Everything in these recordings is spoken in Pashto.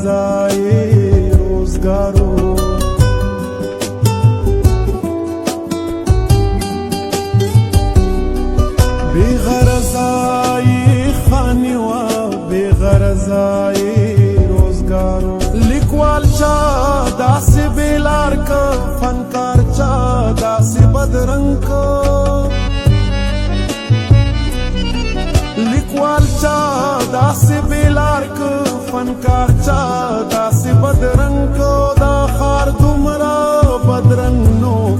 غرضای روزگارو بی غرضای خانی و بی غرضای روزگارو لیکوال چا داسی بیلار که فنکار چا داسی بدرنگ که لیکوال چا داسی بیلار که فنکار چا داسی بدرنگ که دا خار دومرا بدرنگ نو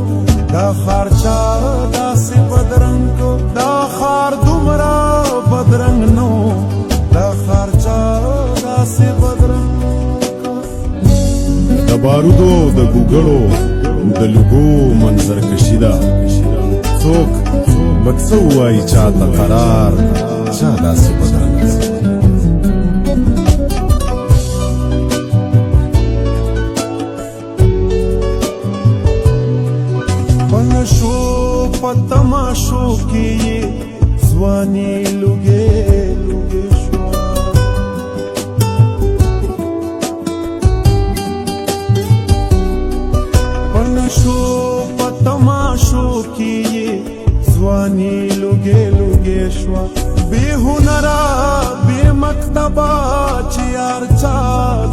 دا خار چا داسی بدرنگ که دا خار دومرا بدرنگ نو دا خار چا داسی بدرنگ د بارودو د ګوګړو د لوګو منظر کشي ده څوک به څه ووایي چاته قرار چا داسې بدرنګه په نشو په تماشو کې ځواني لوګې لوګې شوه په نشو په تماشو کې ځواني لوګې لوګې شوه بې هنره بې مکتبه چې یار چا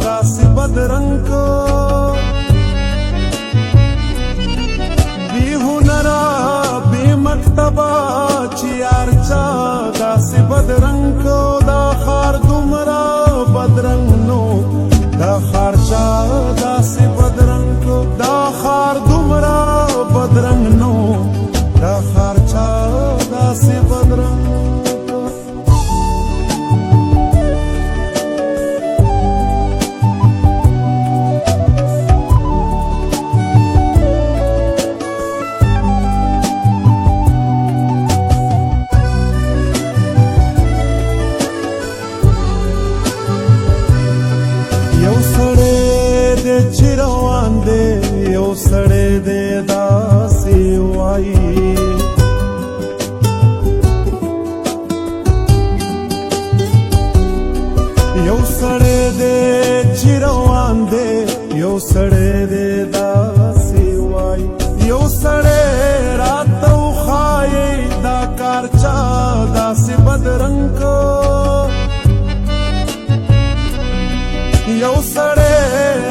داسې بدرنګ بې هنره بې مکتبه چې یار چا داسې بدرنګ دا خار دومره بدرنګ نو دا خار چا داسې بدرنګ دا خار دومره بدرنګ نو دا خار چا داسې بدرنګ یو سړی دی چې روان دی یو سړی دی داسې وایي یو سړی دی چې روان دی یو سړی دی داسې وایي یو سړی راته وښایي دا کار چا داسې بدرنګ یو سړی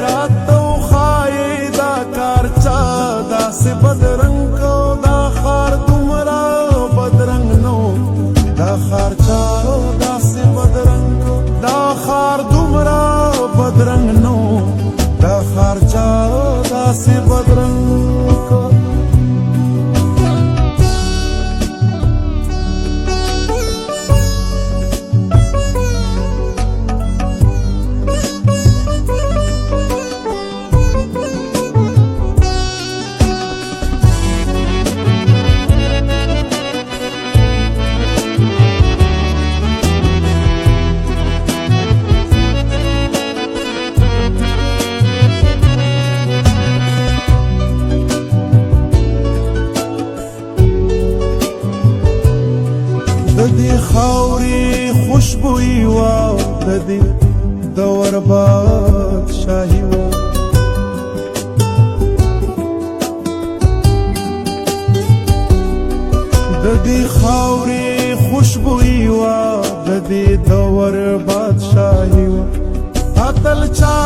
راته وښایي دا کار چا داسې بدرنګ دا خار دومره بدرنګ نو دا خار چا داسې بدرنګ دا خار دومره بدرنګ نو دا خار چا داسې بدرنګ د دې خاورې خوشبويي وه د دې د وربادشاهي وه د دې خاورې خوشبويي وه د دې د وربادشاهي وه اتل چا